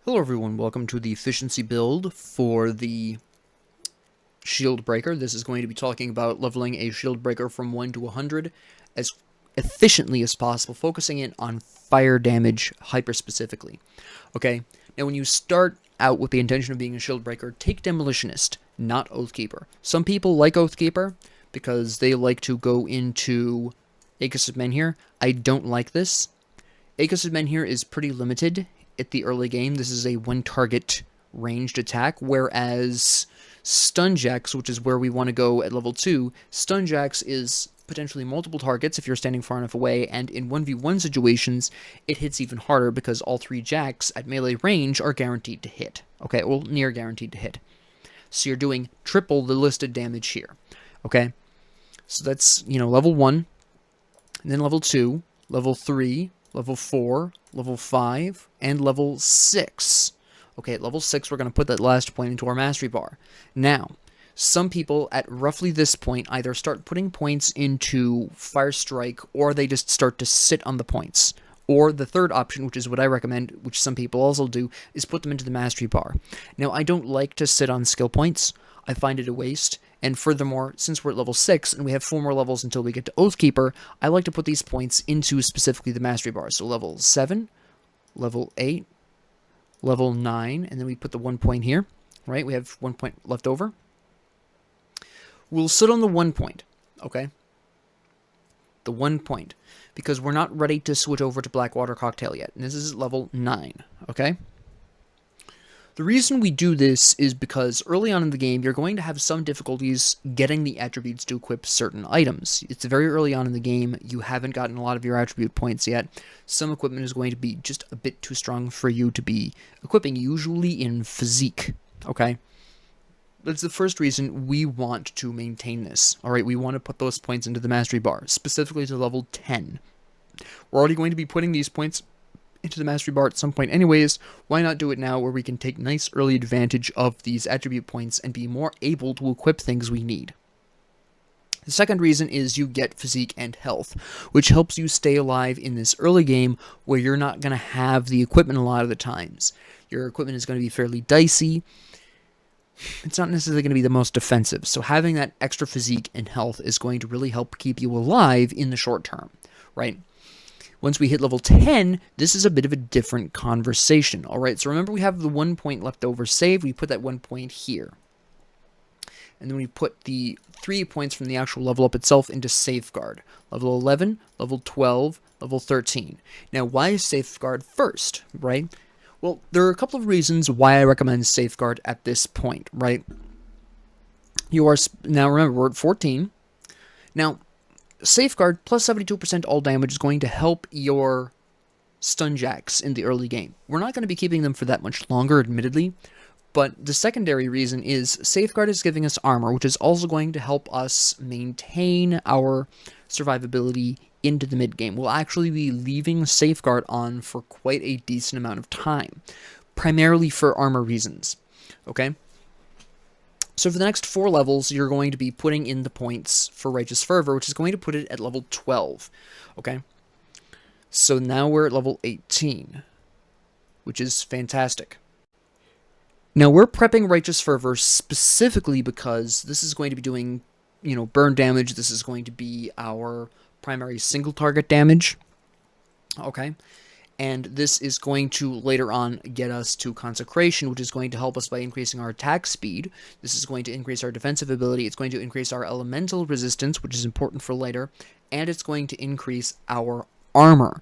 Hello everyone, welcome to the efficiency build for the Shieldbreaker. This is going to be talking about leveling a Shieldbreaker from 1 to 100 as efficiently as possible, focusing in on fire damage hyper-specifically. Okay, now when you start out with the intention of being a Shieldbreaker, take Demolitionist, not Oathkeeper. Some people like Oathkeeper because they like to go into Aegis of Menhir. I don't like this. Aegis of Menhir is pretty limited at the early game. This is a one-target ranged attack, whereas Stunjax, which is where we want to go at level 2, Stunjax is potentially multiple targets if you're standing far enough away, and in 1v1 situations, it hits even harder because all 3 jacks at melee range are guaranteed to hit. Okay, well, near guaranteed to hit. So you're doing triple the listed damage here. Okay, so that's, level 1, and then level 2, level 3, level 4, level 5, and level 6. Okay, at level 6, we're going to put that last point into our mastery bar. Now, some people at roughly this point either start putting points into Fire Strike, or they just start to sit on the points. Or the third option, which is what I recommend, which some people also do, is put them into the mastery bar. Now, I don't like to sit on skill points. I find it a waste. And furthermore, since we're at level 6 and we have 4 more levels until we get to Oathkeeper, I like to put these points into specifically the mastery bar. So level 7, level 8, level 9, and then we put the 1 point here, right? We have 1 point left over. We'll sit on the 1 point, okay? The 1 point, because we're not ready to switch over to Blackwater Cocktail yet, and this is level 9, okay? The reason we do this is because early on in the game, you're going to have some difficulties getting the attributes to equip certain items. It's very early on in the game, you haven't gotten a lot of your attribute points yet. Some equipment is going to be just a bit too strong for you to be equipping, usually in physique, okay? That's the first reason we want to maintain this, alright? We want to put those points into the mastery bar, specifically to level 10. We're already going to be putting these points into the mastery bar at some point anyways. Why not do it now where we can take nice early advantage of these attribute points and be more able to equip things we need? The second reason is you get physique and health, which helps you stay alive in this early game where you're not going to have the equipment a lot of the times. Your equipment is going to be fairly dicey. It's not necessarily going to be the most defensive, so having that extra physique and health is going to really help keep you alive in the short term, right? Once we hit level 10, this is a bit of a different conversation, alright? So remember we have the 1 point left over saved, we put that 1 point here. And then we put the 3 points from the actual level up itself into Safeguard. Level 11, level 12, level 13. Now, why is Safeguard first, right? Well, there are a couple of reasons why I recommend Safeguard at this point, right? Now remember, we're at 14. Now, Safeguard plus 72% all damage is going to help your Stunjacks in the early game. We're not going to be keeping them for that much longer, admittedly, but the secondary reason is Safeguard is giving us armor, which is also going to help us maintain our survivability into the mid-game. We'll actually be leaving Safeguard on for quite a decent amount of time, primarily for armor reasons, okay? So for the next 4 levels, you're going to be putting in the points for Righteous Fervor, which is going to put it at level 12, okay? So now we're at level 18, which is fantastic. Now we're prepping Righteous Fervor specifically because this is going to be doing, burn damage. This is going to be our primary single target damage, okay? And this is going to later on get us to Consecration, which is going to help us by increasing our attack speed. This is going to increase our defensive ability. It's going to increase our elemental resistance, which is important for later. And it's going to increase our armor.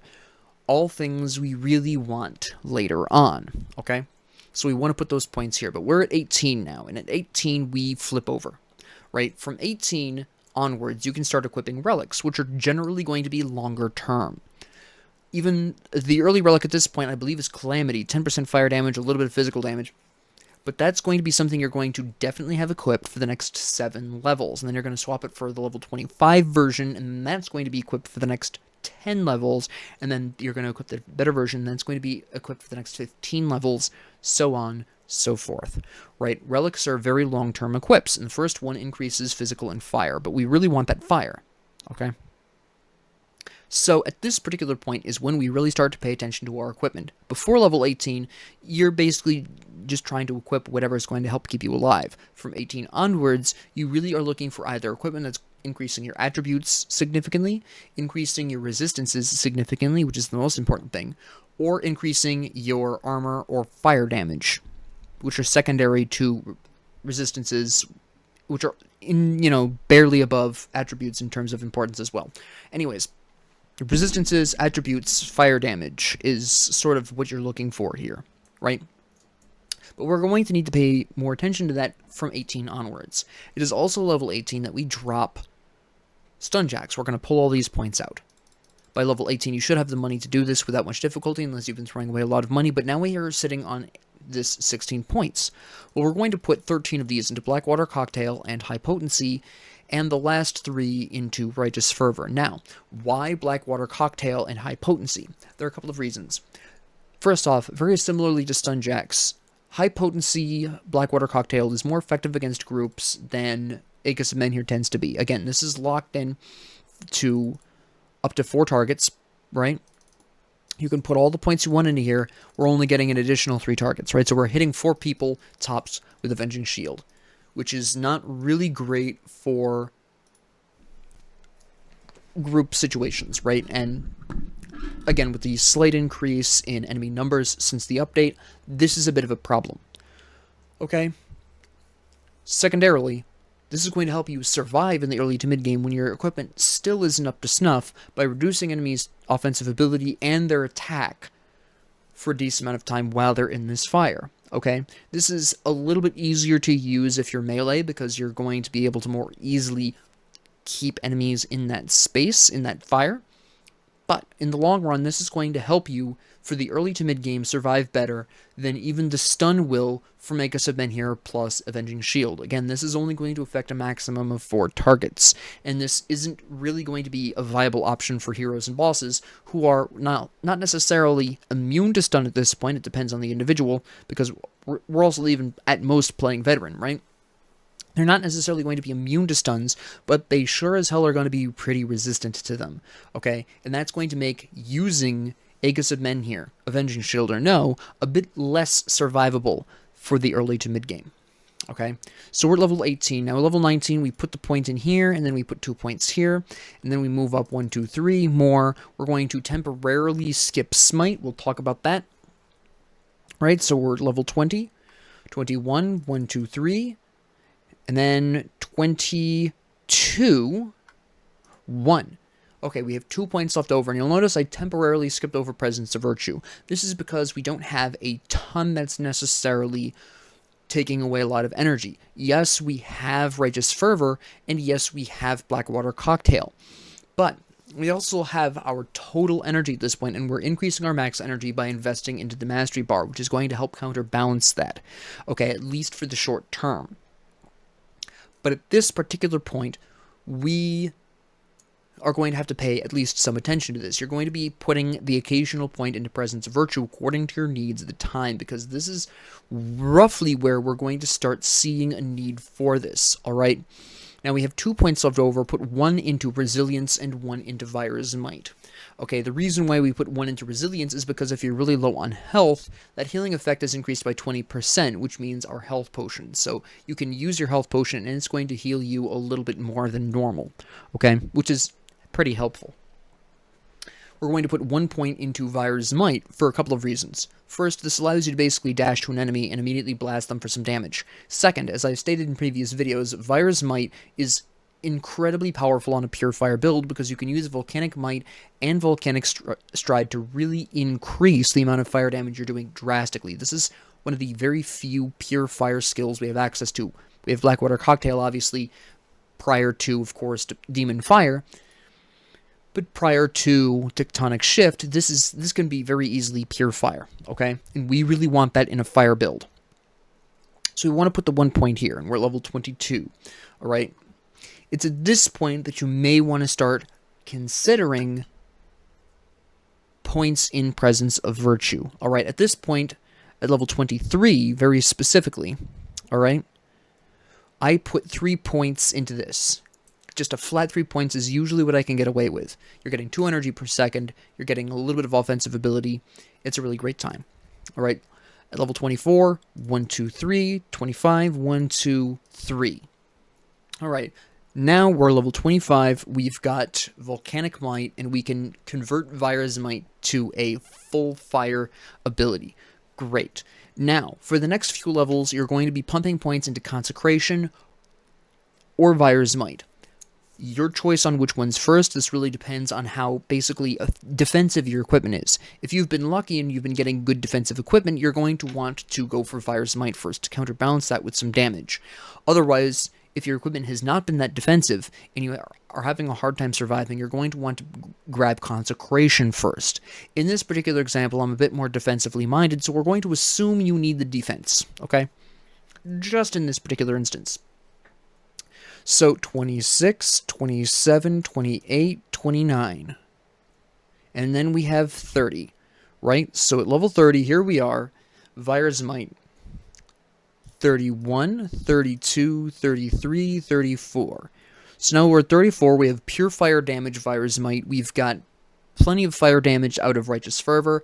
All things we really want later on, okay? So we want to put those points here. But we're at 18 now, and at 18 we flip over, right? From 18 onwards, you can start equipping relics, which are generally going to be longer term. Even the early relic at this point, I believe, is Calamity. 10% fire damage, a little bit of physical damage. But that's going to be something you're going to definitely have equipped for the next 7 levels. And then you're going to swap it for the level 25 version, and that's going to be equipped for the next 10 levels. And then you're going to equip the better version, and that's going to be equipped for the next 15 levels, so on, so forth. Right? Relics are very long-term equips, and the first one increases physical and fire, but we really want that fire. Okay? So at this particular point is when we really start to pay attention to our equipment. Before level 18, you're basically just trying to equip whatever is going to help keep you alive. From 18 onwards, you really are looking for either equipment that's increasing your attributes significantly, increasing your resistances significantly, which is the most important thing, or increasing your armor or fire damage, which are secondary to resistances, which are barely above attributes in terms of importance as well. Anyways, resistances, attributes, fire damage is sort of what you're looking for here, right? But we're going to need to pay more attention to that from 18 onwards. It is also level 18 that we drop stun jacks. We're going to pull all these points out. By level 18, you should have the money to do this without much difficulty, unless you've been throwing away a lot of money, but now we are sitting on this 16 points. Well, we're going to put 13 of these into Blackwater Cocktail and High Potency, and the last 3 into Righteous Fervor. Now, why Blackwater Cocktail and High Potency? There are a couple of reasons. First off, very similarly to Stun Jacks, High Potency Blackwater Cocktail is more effective against groups than Aegis of Menhir tends to be. Again, this is locked in to up to 4 targets, right? You can put all the points you want into here. We're only getting an additional 3 targets, right? So we're hitting 4 people tops with Avenging Shield, which is not really great for group situations, right? And again, with the slight increase in enemy numbers since the update, this is a bit of a problem. Okay? Secondarily, this is going to help you survive in the early to mid game when your equipment still isn't up to snuff by reducing enemies' offensive ability and their attack for a decent amount of time while they're in this fire. Okay? This is a little bit easier to use if you're melee because you're going to be able to more easily keep enemies in that space, in that fire. But in the long run, this is going to help you for the early to mid game survive better than even the stun will from Aegis of Menhir plus Avenging Shield. Again, this is only going to affect a maximum of 4 targets, and this isn't really going to be a viable option for heroes and bosses who are not necessarily immune to stun at this point. It depends on the individual, because we're also even at most playing veteran, right? They're not necessarily going to be immune to stuns, but they sure as hell are going to be pretty resistant to them, okay? And that's going to make using Aegis of Menhir, Avenging Shield or no, a bit less survivable for the early to mid game, okay? So we're level 18. Now, level 19, we put the point in here, and then we put 2 points here, and then we move up 1, 2, 3 more. We're going to temporarily skip Smite. We'll talk about that, right? So we're level 20, 21, 1, 2, 3, and then 22, 1. Okay, we have 2 points left over, and you'll notice I temporarily skipped over Presence of Virtue. This is because we don't have a ton that's necessarily taking away a lot of energy. Yes, we have Righteous Fervor, and yes, we have Blackwater Cocktail. But we also have our total energy at this point, and we're increasing our max energy by investing into the Mastery Bar, which is going to help counterbalance that, okay, at least for the short term. But at this particular point, we are going to have to pay at least some attention to this. You're going to be putting the occasional point into Presence of Virtue according to your needs at the time, because this is roughly where we're going to start seeing a need for this, alright? Now we have 2 points left over, put 1 into Resilience and 1 into Virus Might. Okay, the reason why we put 1 into Resilience is because if you're really low on health, that healing effect is increased by 20%, which means our health potion. So you can use your health potion, and it's going to heal you a little bit more than normal, okay, which is pretty helpful. We're going to put 1 point into Virus Might for a couple of reasons. First, this allows you to basically dash to an enemy and immediately blast them for some damage. Second, as I've stated in previous videos, Virus Might is incredibly powerful on a pure fire build because you can use Volcanic Might and Volcanic Stride to really increase the amount of fire damage you're doing drastically. This is one of the very few pure fire skills we have access to. We have Blackwater Cocktail, obviously, prior to, of course, Demon Fire. But prior to Tectonic Shift, this can be very easily pure fire, okay? And we really want that in a fire build. So we want to put the 1 point here, and we're level 22, all right? It's at this point that you may want to start considering points in Presence of Virtue, all right? At this point, at level 23, very specifically, all right, I put 3 points into this. just a flat 3 points is usually what I can get away with. You're getting 2 energy per second. You're getting a little bit of offensive ability. It's a really great time. All right. At level 24, 1, 2, 3, 25, 1, 2, 3. All right. Now we're level 25. We've got Volcanic Might, and we can convert Virus Might to a full fire ability. Great. Now, for the next few levels, you're going to be pumping points into Consecration or Virus Might. Your choice on which one's first. This really depends on how basically defensive your equipment is. If you've been lucky and you've been getting good defensive equipment, you're going to want to go for Virus Might first to counterbalance that with some damage. Otherwise, if your equipment has not been that defensive and you are having a hard time surviving, you're going to want to grab Consecration first. In this particular example, I'm a bit more defensively minded, so we're going to assume you need the defense, okay? Just in this particular instance. So 26, 27, 28, 29. And then we have 30, right? So at level 30, here we are, Virus Might. 31, 32, 33, 34. So now we're at 34. We have pure fire damage Virus Might. We've got plenty of fire damage out of Righteous Fervor.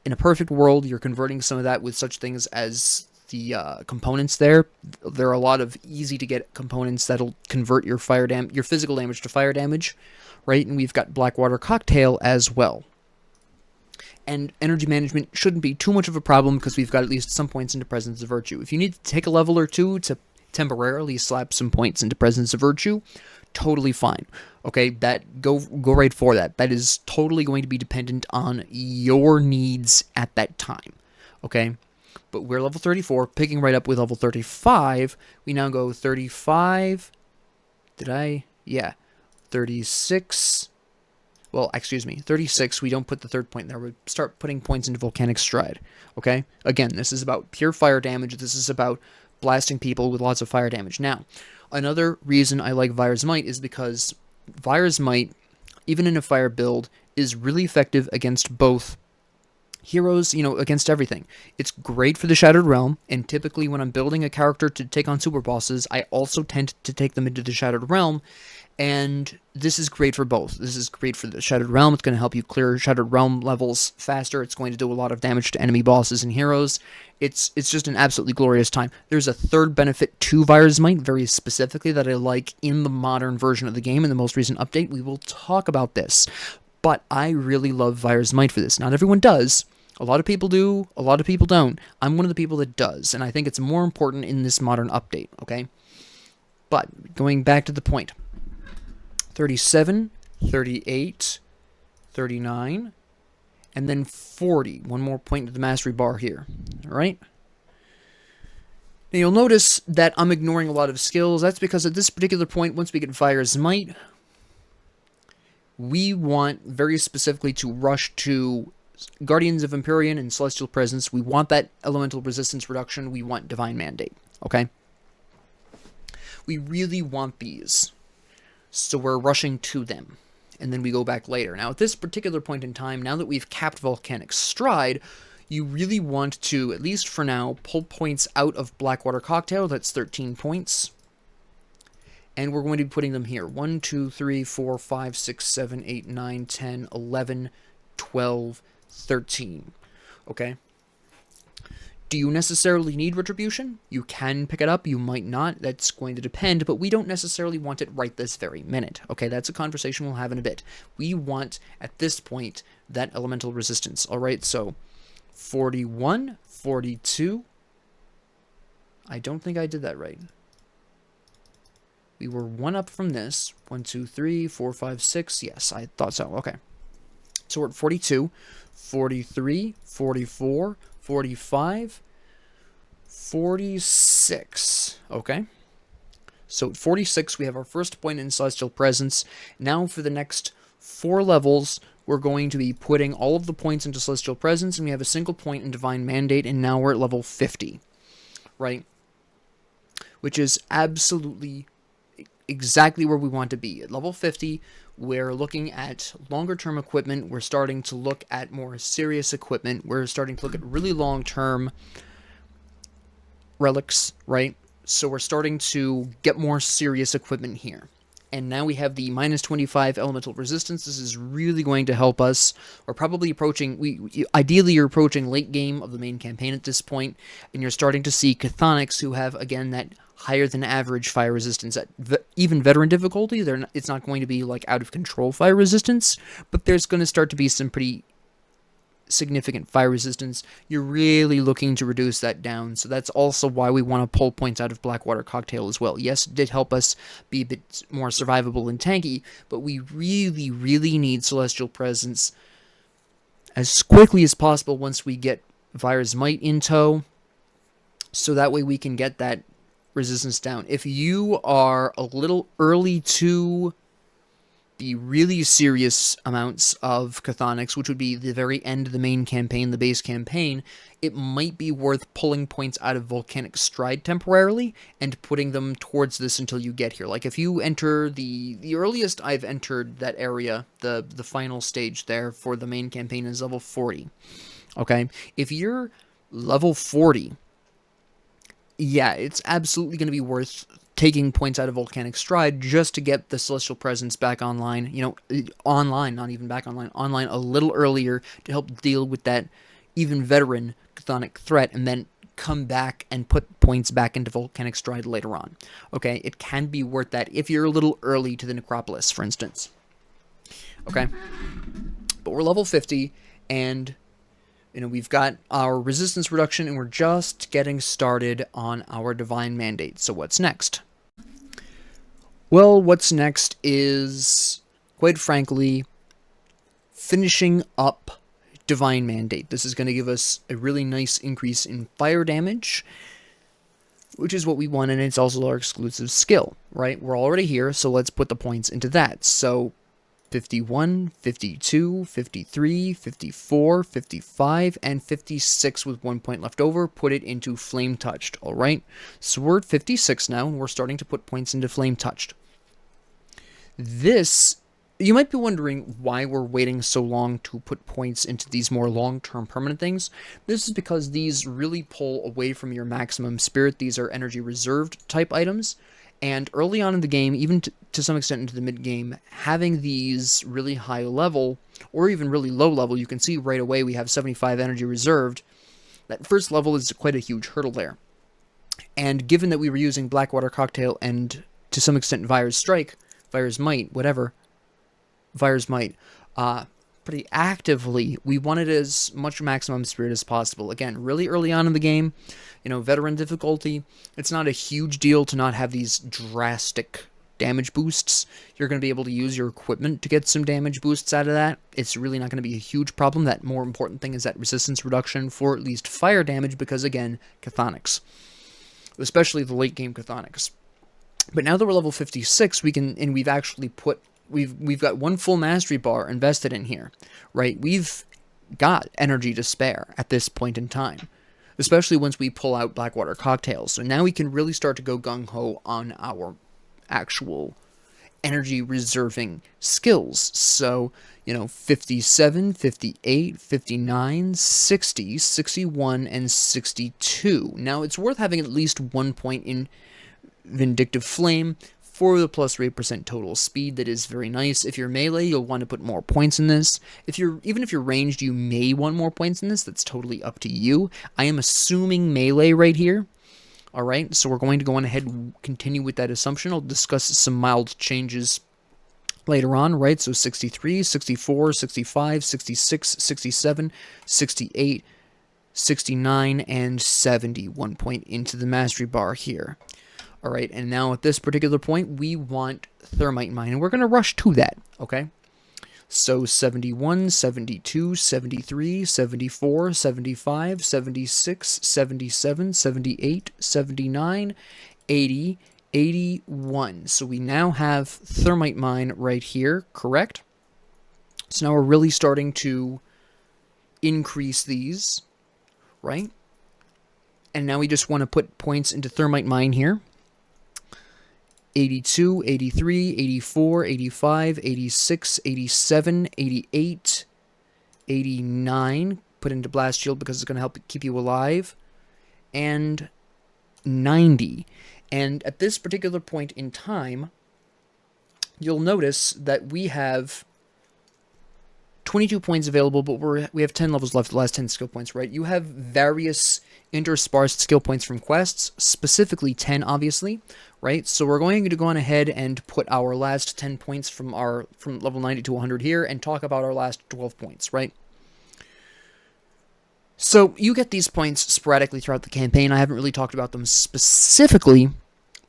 In a perfect world, you're converting some of that with such things as the components there. There are a lot of easy-to-get components that'll convert your physical damage to fire damage, right? And we've got Blackwater Cocktail as well. And energy management shouldn't be too much of a problem because we've got at least some points into Presence of Virtue. If you need to take a level or two to temporarily slap some points into Presence of Virtue, totally fine. Okay, that go right for that. That is totally going to be dependent on your needs at that time. Okay, but we're level 34, picking right up with level 35. We now go 35. Yeah, 36. Well, excuse me, 36, we don't put the third point there. We start putting points into Volcanic Stride, okay? Again, this is about pure fire damage. This is about blasting people with lots of fire damage. Now, another reason I like Virus Might is because Virus Might, even in a fire build, is really effective against both heroes, against everything. It's great for the Shattered Realm, and typically when I'm building a character to take on super bosses, I also tend to take them into the Shattered Realm. And this is great for both. This is great for the Shattered Realm. It's going to help you clear Shattered Realm levels faster. It's going to do a lot of damage to enemy bosses and heroes. It's just an absolutely glorious time. There's a third benefit to Virus Might, very specifically, that I like in the modern version of the game, in the most recent update. We will talk about this. But I really love Virus Might for this. Not everyone does. A lot of people do. A lot of people don't. I'm one of the people that does. And I think it's more important in this modern update, okay? But going back to the point. 37, 38, 39, and then 40. One more point to the mastery bar here. All right? Now you'll notice that I'm ignoring a lot of skills. That's because at this particular point, once we get Virus Might, we want very specifically to rush to Guardians of Empyrean and Celestial Presence. We want that elemental resistance reduction. We want Divine Mandate. Okay? We really want these. So we're rushing to them, and then we go back later. Now, at this particular point in time, now that we've capped Volcanic Stride, you really want to, at least for now, pull points out of Blackwater Cocktail. That's 13 points. And we're going to be putting them here. 1, 2, 3, 4, 5, 6, 7, 8, 9, 10, 11, 12, 13. Okay? Do you necessarily need Retribution? You can pick it up, you might not, that's going to depend, but we don't necessarily want it right this very minute. Okay, that's a conversation we'll have in a bit. We want, at this point, that elemental resistance. Alright, so 41, 42. I don't think I did that right. We were one up from this. 1, 2, 3, 4, 5, 6. Yes, I thought so. Okay. So we're at 42, 43, 44, 45, 46. Okay. So at 46, we have our first point in Celestial Presence. Now for the next 4 levels, we're going to be putting all of the points into Celestial Presence, and we have a single point in Divine Mandate, and now we're at level 50. Right? Which is absolutely exactly where we want to be. At level 50, we're looking at longer-term equipment. We're starting to look at more serious equipment. We're starting to look at really long-term relics, right? So we're starting to get more serious equipment here. And now we have the minus 25 elemental resistance. This is really going to help us. We're probably approaching, ideally you're approaching late game of the main campaign at this point, and you're starting to see Chthonics who have, again, that higher than average fire resistance. At even veteran difficulty, it's not going to be like out of control fire resistance, but there's going to start to be some pretty significant fire resistance. You're really looking to reduce that down, so that's also why we want to pull points out of Blackwater Cocktail as well. Yes, it did help us be a bit more survivable and tanky, but we really, really need Celestial Presence as quickly as possible once we get Virus Might in tow, so that way we can get that resistance down. If you are a little early to the really serious amounts of Chthonics, which would be the very end of the main campaign, the base campaign, it might be worth pulling points out of Volcanic Stride temporarily and putting them towards this until you get here. Like if you enter the earliest I've entered that area, the final stage there for the main campaign is level 40. Okay? If you're level 40, yeah, it's absolutely going to be worth taking points out of Volcanic Stride just to get the Celestial Presence back online, online, not even back online a little earlier to help deal with that even veteran Chthonic threat, and then come back and put points back into Volcanic Stride later on. Okay, it can be worth that if you're a little early to the Necropolis, for instance. Okay, but we're level 50, and we've got our resistance reduction, and we're just getting started on our Divine Mandate. So what's next? Well, what's next is, quite frankly, finishing up Divine Mandate. This is going to give us a really nice increase in fire damage, which is what we want, and it's also our exclusive skill, right? We're already here, so let's put the points into that. So 51, 52, 53, 54, 55, and 56 with 1 point left over. Put it into Flame Touched, alright? So we're at 56 now, and we're starting to put points into Flame Touched. This, you might be wondering why we're waiting so long to put points into these more long-term permanent things. This is because these really pull away from your maximum spirit. These are energy reserved type items. And early on in the game, even to some extent into the mid-game, having these really high level, or even really low level, you can see right away we have 75 energy reserved. That first level is quite a huge hurdle there. And given that we were using Blackwater Cocktail and, to some extent, Virus Might, pretty actively, we wanted as much maximum spirit as possible. Again, really early on in the game, veteran difficulty, it's not a huge deal to not have these drastic damage boosts. You're going to be able to use your equipment to get some damage boosts out of that. It's really not going to be a huge problem. That more important thing is that resistance reduction for at least fire damage, because again, Chthonics, especially the late game Chthonics. But now that we're level 56, we can, and we've actually we've got one full mastery bar invested in here, right? We've got energy to spare at this point in time, especially once we pull out Blackwater Cocktails. So now we can really start to go gung-ho on our actual energy reserving skills. So, 57, 58, 59, 60, 61, and 62. Now, it's worth having at least 1 point in Vindictive Flame for the plus 8% total speed. That is very nice. If you're melee, you'll want to put more points in this. Even if you're ranged, you may want more points in this. That's totally up to you. I am assuming melee right here. Alright, so we're going to go on ahead and continue with that assumption. I'll discuss some mild changes later on, right? So 63, 64, 65, 66, 67, 68, 69, and 70. 1 point into the mastery bar here. Alright, and now at this particular point, we want Thermite Mine, and we're going to rush to that, okay? So 71, 72, 73, 74, 75, 76, 77, 78, 79, 80, 81. So we now have Thermite Mine right here, correct? So now we're really starting to increase these, right? And now we just want to put points into Thermite Mine here. 82, 83, 84, 85, 86, 87, 88, 89, put into Blast Shield because it's going to help keep you alive, and 90. And at this particular point in time, you'll notice that we have 22 points available, but we have 10 levels left, the last 10 skill points, right? You have various intersparsed skill points from quests, specifically 10, obviously, right? So we're going to go on ahead and put our last 10 points from level 90 to 100 here and talk about our last 12 points, right? So you get these points sporadically throughout the campaign. I haven't really talked about them specifically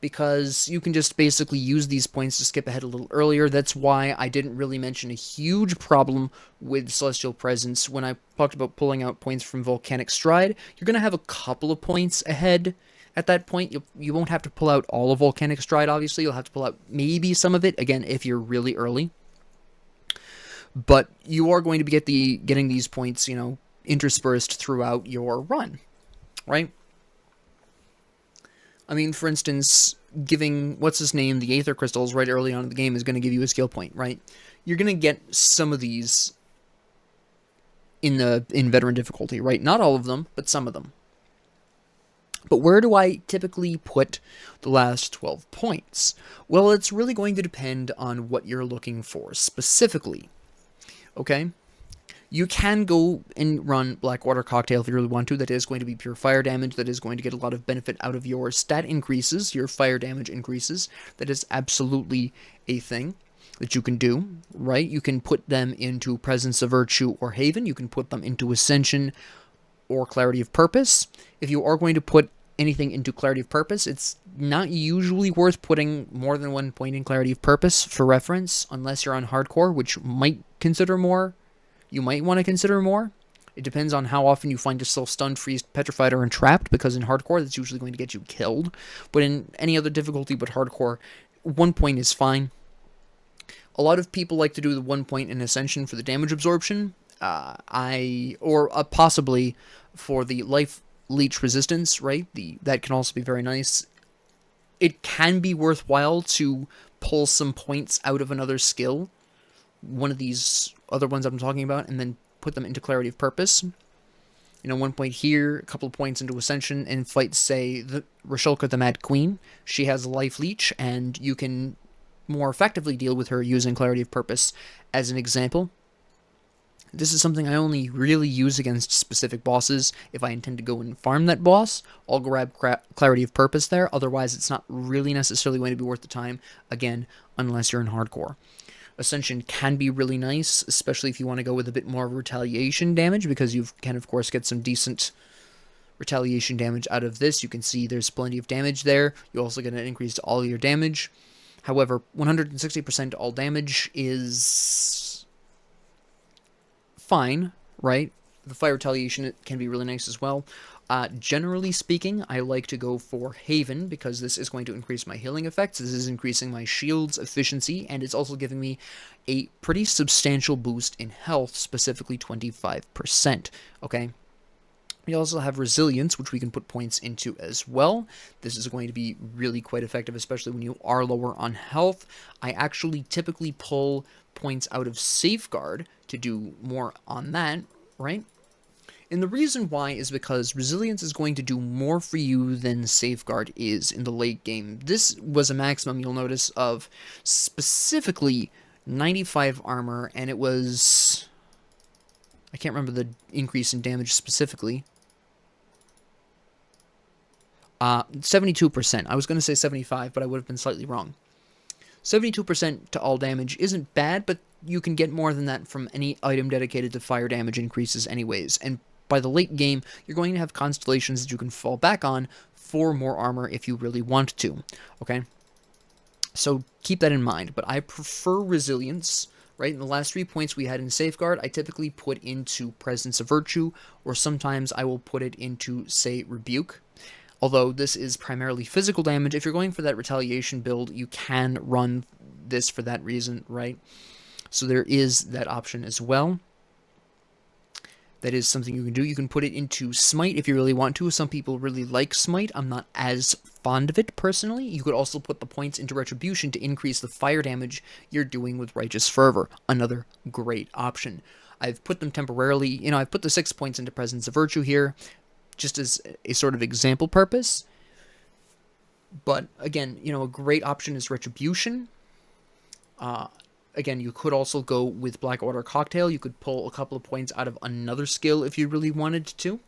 because you can just basically use these points to skip ahead a little earlier. That's why I didn't really mention a huge problem with Celestial Presence when I talked about pulling out points from Volcanic Stride. You're going to have a couple of points ahead at that point. You won't have to pull out all of Volcanic Stride, obviously. You'll have to pull out maybe some of it, again, if you're really early. But you are going to be getting these points, interspersed throughout your run, right? I mean, for instance, giving, what's his name, the Aether Crystals right early on in the game is going to give you a skill point, right? You're going to get some of these in Veteran difficulty, right? Not all of them, but some of them. But where do I typically put the last 12 points? Well, it's really going to depend on what you're looking for specifically, okay? You can go and run Blackwater Cocktail if you really want to. That is going to be pure fire damage. That is going to get a lot of benefit out of your stat increases, your fire damage increases. That is absolutely a thing that you can do, right? You can put them into Presence of Virtue or Haven. You can put them into Ascension or Clarity of Purpose. If you are going to put anything into Clarity of Purpose, it's not usually worth putting more than 1 point in Clarity of Purpose for reference, unless you're on Hardcore, which might consider more. You might want to consider more. It depends on how often you find yourself stunned, freezed, petrified, or entrapped, because in Hardcore, that's usually going to get you killed. But in any other difficulty but Hardcore, 1 point is fine. A lot of people like to do the 1 point in Ascension for the damage absorption. Possibly for the life leech resistance, right? That can also be very nice. It can be worthwhile to pull some points out of another skill, one of these other ones I'm talking about, and then put them into Clarity of Purpose. 1 point here, a couple of points into Ascension, and fight, say, the Rashulka the Mad Queen. She has a life leech, and you can more effectively deal with her using Clarity of Purpose as an example. This is something I only really use against specific bosses. If I intend to go and farm that boss, I'll grab Clarity of Purpose there. Otherwise, it's not really necessarily going to be worth the time, again, unless you're in Hardcore. Ascension can be really nice, especially if you want to go with a bit more retaliation damage, because you can, of course, get some decent retaliation damage out of this. You can see there's plenty of damage there. You also get an increase to all your damage. However, 160% all damage is fine, right? The fire retaliation can be really nice as well. Generally speaking, I like to go for Haven because this is going to increase my healing effects. This is increasing my shield's efficiency, and it's also giving me a pretty substantial boost in health, specifically 25%, okay? We also have Resilience, which we can put points into as well. This is going to be really quite effective, especially when you are lower on health. I actually typically pull points out of Safeguard to do more on that, right? And the reason why is because Resilience is going to do more for you than Safeguard is in the late game. This was a maximum, you'll notice, of specifically 95 armor, and it was... I can't remember the increase in damage specifically. 72%. I was going to say 75, but I would have been slightly wrong. 72% to all damage isn't bad, but you can get more than that from any item dedicated to fire damage increases anyways, and by the late game, you're going to have constellations that you can fall back on for more armor if you really want to, okay? So keep that in mind, but I prefer Resilience, right? In the last 3 points we had in Safeguard, I typically put into Presence of Virtue, or sometimes I will put it into, say, Rebuke. Although this is primarily physical damage, if you're going for that retaliation build, you can run this for that reason, right? So there is that option as well. That is something you can do. You can put it into Smite if you really want to. Some people really like Smite. I'm not as fond of it personally. You could also put the points into Retribution to increase the fire damage you're doing with Righteous Fervor. Another great option. I've put them temporarily, I've put the 6 points into Presence of Virtue here, just as a sort of example purpose. But again, a great option is Retribution. Again, you could also go with Blackwater Cocktail. You could pull a couple of points out of another skill if you really wanted to.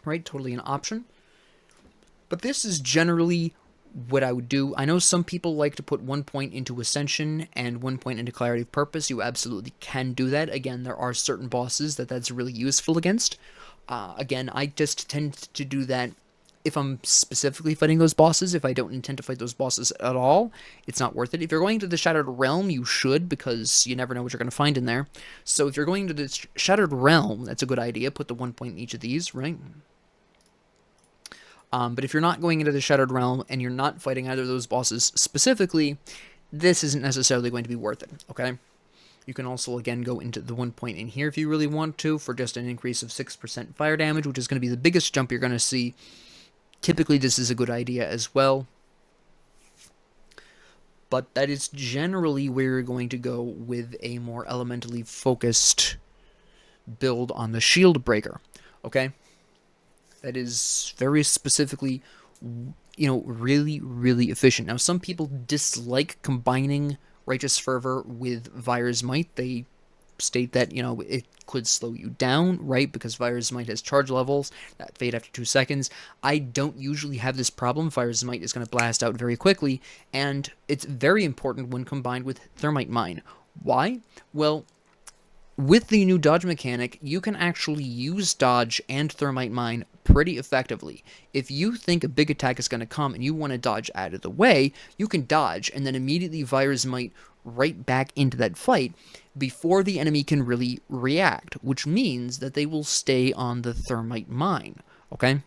Right? Totally an option. But this is generally what I would do. I know some people like to put 1 point into Ascension and 1 point into Clarity of Purpose. You absolutely can do that. Again, there are certain bosses that's really useful against. Again, I just tend to do that if I'm specifically fighting those bosses. If I don't intend to fight those bosses at all, it's not worth it. If you're going to the Shattered Realm, you should, because you never know what you're going to find in there. So if you're going to the Shattered Realm, that's a good idea. Put the 1 point in each of these, right? But if you're not going into the Shattered Realm and you're not fighting either of those bosses specifically, this isn't necessarily going to be worth it, okay? You can also, again, go into the 1 point in here if you really want to for just an increase of 6% fire damage, which is going to be the biggest jump you're going to see. Typically, this is a good idea as well. But that is generally where you're going to go with a more elementally focused build on the Shieldbreaker, okay? That is very specifically, really, really efficient. Now, some people dislike combining Righteous Fervor with Virus Might. They state that, it could slow you down, right? Because Virus Might has charge levels that fade after 2 seconds. I don't usually have this problem. Virus Might is going to blast out very quickly, and it's very important when combined with Thermite Mine. Why? Well, with the new dodge mechanic, you can actually use dodge and Thermite Mine pretty effectively. If you think a big attack is going to come and you want to dodge out of the way, you can dodge and then immediately Virus Might right back into that fight before the enemy can really react, which means that they will stay on the Thermite Mine, okay?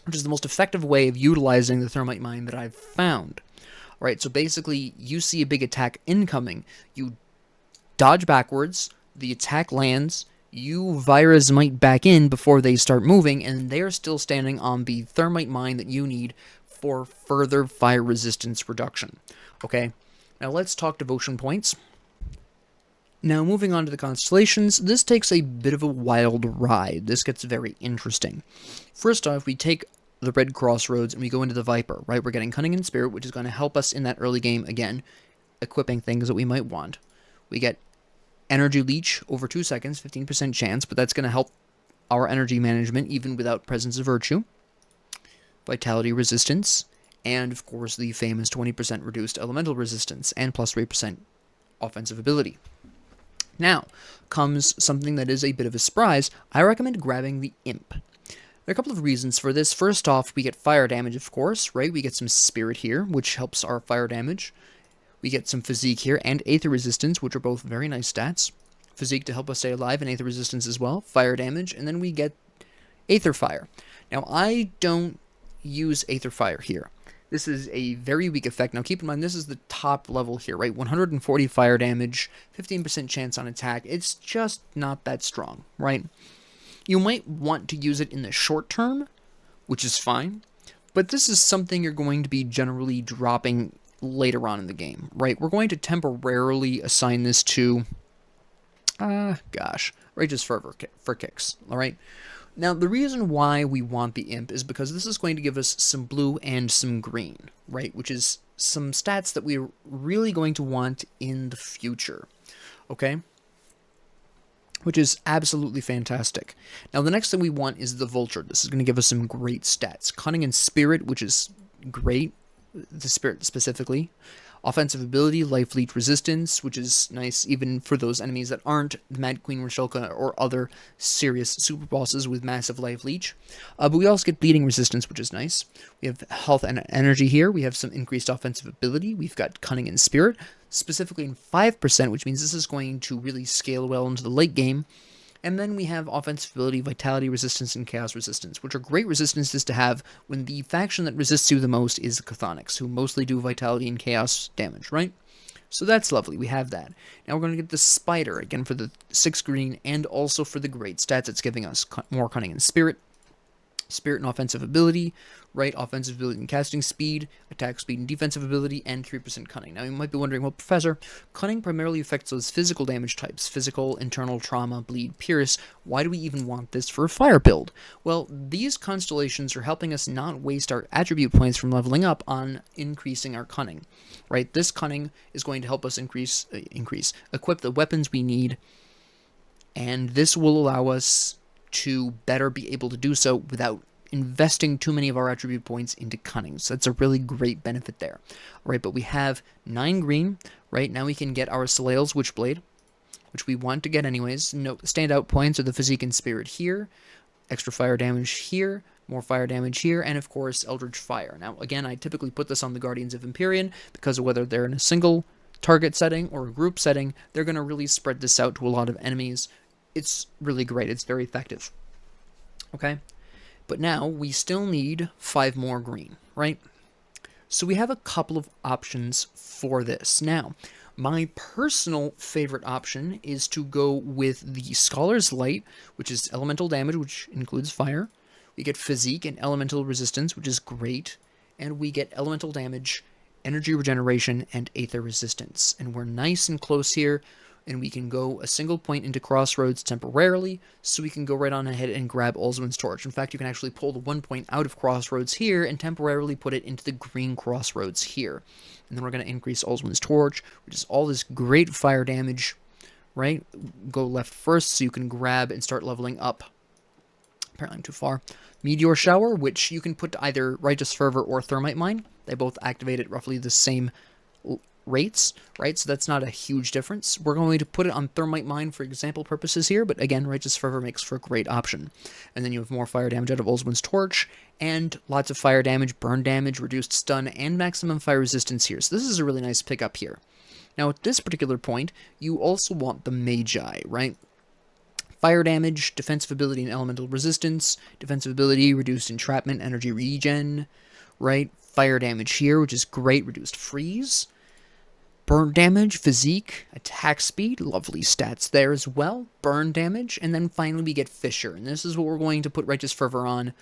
Which is the most effective way of utilizing the Thermite Mine that I've found. All right, so basically, you see a big attack incoming, you dodge backwards, the attack lands, you Virus Might back in before they start moving, and they're still standing on the Thermite Mine that you need for further fire resistance reduction. Okay, now let's talk devotion points. Now, moving on to the constellations, this takes a bit of a wild ride. This gets very interesting. First off, we take the Red Crossroads and we go into the Viper, right? We're getting Cunning and Spirit, which is going to help us in that early game, again, equipping things that we might want. We get Energy Leech over 2 seconds, 15% chance, but that's going to help our energy management even without Presence of Virtue. Vitality Resistance, and of course the famous 20% reduced Elemental Resistance, and plus 3% offensive ability. Now comes something that is a bit of a surprise. I recommend grabbing the Imp. There are a couple of reasons for this. First off, we get fire damage, of course, right? We get some Spirit here, which helps our fire damage. We get some Physique here, and Aether Resistance, which are both very nice stats. Physique to help us stay alive, and Aether Resistance as well. Fire damage, and then we get Aether Fire. Now, I don't use Aether Fire here. This is a very weak effect. Now, keep in mind, this is the top level here, right? 140 fire damage, 15% chance on attack. It's just not that strong, right? You might want to use it in the short term, which is fine, but this is something you're going to be generally dropping later on in the game, right? We're going to temporarily assign this to, Righteous Fervor for kicks, all right? Now, the reason why we want the Imp is because this is going to give us some blue and some green, right? Which is some stats that we're really going to want in the future, okay? Which is absolutely fantastic. Now, the next thing we want is the Vulture. This is going to give us some great stats. Cunning and Spirit, which is great. The Spirit specifically. Offensive ability, Life Leech Resistance, which is nice even for those enemies that aren't the Mad Queen Rashilka or other serious super bosses with massive Life Leech. But we also get Bleeding Resistance, which is nice. We have Health and Energy here. We have some increased offensive ability. We've got Cunning and Spirit, specifically in 5%, which means this is going to really scale well into the late game. And then we have Offensive Ability, Vitality Resistance, and Chaos Resistance, which are great resistances to have when the faction that resists you the most is the Chthonics, who mostly do Vitality and Chaos damage, right? So that's lovely, we have that. Now we're going to get the Spider, again for the 6 green, and also for the great stats it's giving us, more Cunning and Spirit. Spirit and offensive ability, right? Offensive ability and casting speed, attack speed and defensive ability, and 3% cunning. Now you might be wondering, well, Professor, cunning primarily affects those physical damage types, physical, internal, trauma, bleed, pierce. Why do we even want this for a fire build? Well, these constellations are helping us not waste our attribute points from leveling up on increasing our cunning, right? This cunning is going to help us equip the weapons we need, and this will allow us to better be able to do so without investing too many of our attribute points into cunning. So that's a really great benefit there. Right, but we have 9 green. Right, now we can get our Soleil's Witchblade, which we want to get anyways. No standout points are the physique and spirit here, extra fire damage here, more fire damage here, and of course Eldritch Fire. Now again, I typically put this on the Guardians of Empyrean because of whether they're in a single target setting or a group setting, they're going to really spread this out to a lot of enemies. It's really great. It's very effective. Okay? But now we still need 5 more green, right? So we have a couple of options for this. Now, my personal favorite option is to go with the Scholar's Light, which is elemental damage, which includes fire. We get physique and elemental resistance, which is great. And we get elemental damage, energy regeneration, and aether resistance. And we're nice and close here, and we can go a single point into Crossroads temporarily, so we can go right on ahead and grab Olzwin's Torch. In fact, you can actually pull the 1 point out of Crossroads here and temporarily put it into the green Crossroads here. And then we're going to increase Olzwin's Torch, which is all this great fire damage, right? Go left first so you can grab and start leveling up. Apparently I'm too far. Meteor Shower, which you can put to either Righteous Fervor or Thermite Mine. They both activate at roughly the same rates, right? So that's not a huge difference. We're going to put it on Thermite Mine for example purposes here, but again, Righteous Fervor makes for a great option. And then you have more fire damage out of Olzwin's Torch, and lots of fire damage, burn damage, reduced stun, and maximum fire resistance here. So this is a really nice pickup here. Now at this particular point, you also want the Magi, right? Fire damage, defensive ability and elemental resistance, defensive ability, reduced entrapment, energy regen, right? Fire damage here, which is great, reduced freeze. Burn damage, physique, attack speed, lovely stats there as well. Burn damage, and then finally we get Fissure. And this is what we're going to put Righteous Fervor on,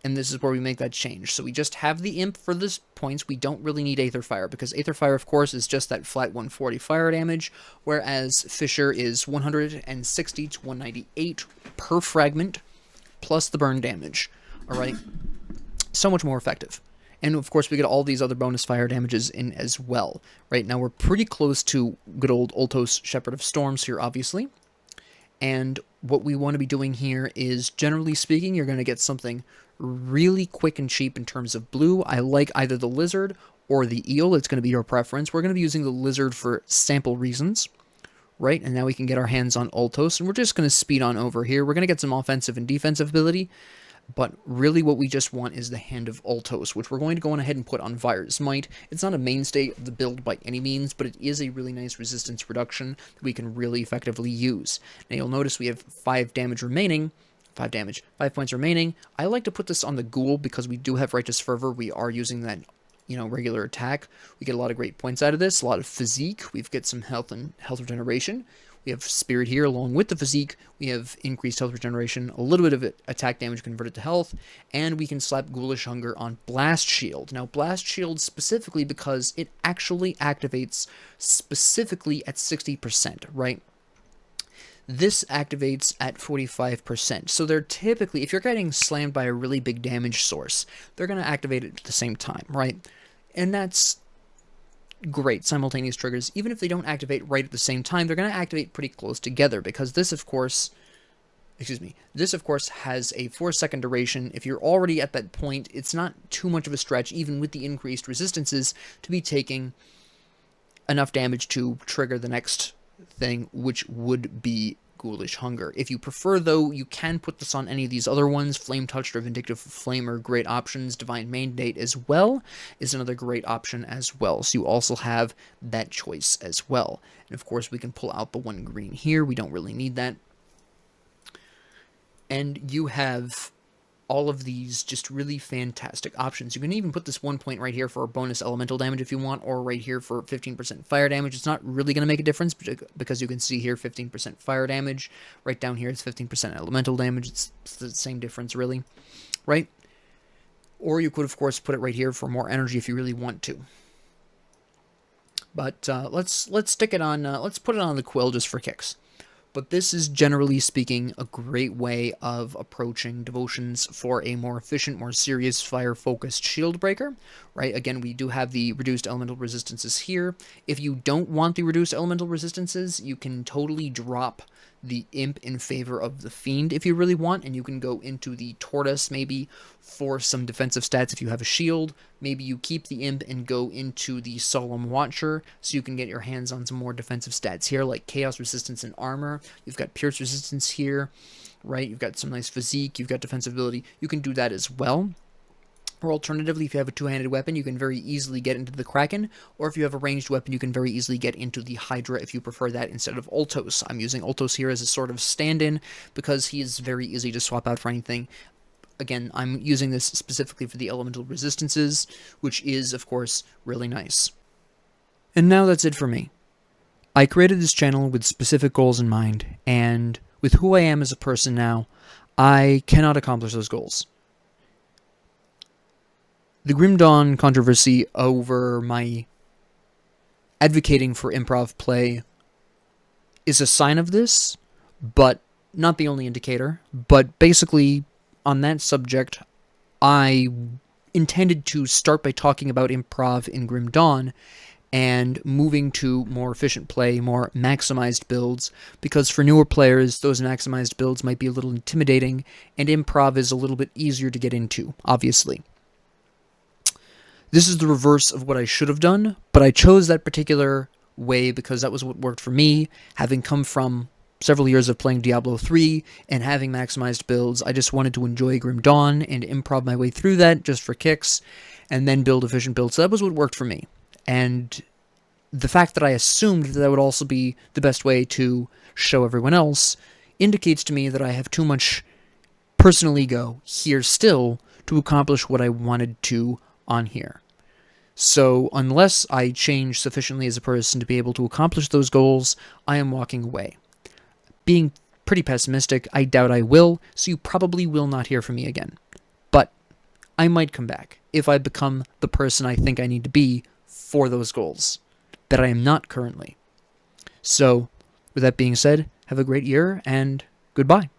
and this is where we make that change. So we just have the Imp for this points. We don't really need Aether Fire, because Aether Fire, of course, is just that flat 140 fire damage, whereas Fissure is 160 to 198 per fragment, plus the burn damage. Alright? So much more effective. And of course, we get all these other bonus fire damages in as well. Right now, we're pretty close to good old Ultos Shepherd of Storms here, obviously. And what we want to be doing here is, generally speaking, you're going to get something really quick and cheap in terms of blue. I like either the Lizard or the Eel. It's going to be your preference. We're going to be using the Lizard for sample reasons. Right, and now we can get our hands on Ultos, and we're just going to speed on over here. We're going to get some offensive and defensive ability. But really what we just want is the Hand of Ultos, which we're going to go on ahead and put on Vire's Might. It's not a mainstay of the build by any means, but it is a really nice resistance reduction that we can really effectively use. Now you'll notice we have 5 damage remaining. 5 points remaining. I like to put this on the Ghoul because we do have Righteous Fervor. We are using that, regular attack. We get a lot of great points out of this, a lot of physique. We've got some health and health regeneration. We have Spirit here along with the physique. We have increased health regeneration, a little bit of attack damage converted to health, and we can slap Ghoulish Hunger on Blast Shield. Now, Blast Shield specifically because it actually activates specifically at 60%, right? This activates at 45%. So they're typically, if you're getting slammed by a really big damage source, they're going to activate it at the same time, right? And that's great, simultaneous triggers. Even if they don't activate right at the same time, they're going to activate pretty close together, because this of course has a 4-second duration. If you're already at that point, it's not too much of a stretch, even with the increased resistances, to be taking enough damage to trigger the next thing, which would be Ghoulish Hunger. If you prefer, though, you can put this on any of these other ones. Flame Touched or Vindictive Flame are great options. Divine Mandate as well is another great option as well. So you also have that choice as well. And of course, we can pull out the 1 green here. We don't really need that. And you have all of these just really fantastic options. You can even put this 1 point right here for bonus elemental damage if you want, or right here for 15% fire damage. It's not really going to make a difference because you can see here 15% fire damage. Right down here it's 15% elemental damage. It's the same difference really. right? Or you could, of course, put it right here for more energy if you really want to. But let's stick it on. Let's put it on the quill just for kicks. But this is, generally speaking, a great way of approaching devotions for a more efficient, more serious, fire-focused Shieldbreaker, right? Again, we do have the reduced elemental resistances here. If you don't want the reduced elemental resistances, you can totally drop the Imp in favor of the Fiend if you really want, and you can go into the Tortoise maybe for some defensive stats if you have a shield. Maybe you keep the Imp and go into the Solemn Watcher so you can get your hands on some more defensive stats here, like Chaos Resistance and Armor. You've got Pierce Resistance here, right? You've got some nice Physique. You've got Defensive Ability. You can do that as well. Or alternatively, if you have a two-handed weapon, you can very easily get into the Kraken, or if you have a ranged weapon, you can very easily get into the Hydra if you prefer that instead of Ultos. I'm using Ultos here as a sort of stand-in because he is very easy to swap out for anything. Again, I'm using this specifically for the elemental resistances, which is, of course, really nice. And now that's it for me. I created this channel with specific goals in mind, and with who I am as a person now, I cannot accomplish those goals. The Grim Dawn controversy over my advocating for improv play is a sign of this, but not the only indicator. But basically, on that subject, I intended to start by talking about improv in Grim Dawn and moving to more efficient play, more maximized builds, because for newer players, those maximized builds might be a little intimidating, and improv is a little bit easier to get into, obviously. This is the reverse of what I should have done, but I chose that particular way because that was what worked for me. Having come from several years of playing Diablo 3 and having maximized builds, I just wanted to enjoy Grim Dawn and improv my way through that just for kicks, and then build efficient builds. So that was what worked for me. And the fact that I assumed that would also be the best way to show everyone else indicates to me that I have too much personal ego here still to accomplish what I wanted to on here. So unless I change sufficiently as a person to be able to accomplish those goals, I am walking away. Being pretty pessimistic, I doubt I will, so you probably will not hear from me again. But I might come back if I become the person I think I need to be for those goals that I am not currently. So, with that being said, have a great year, and goodbye.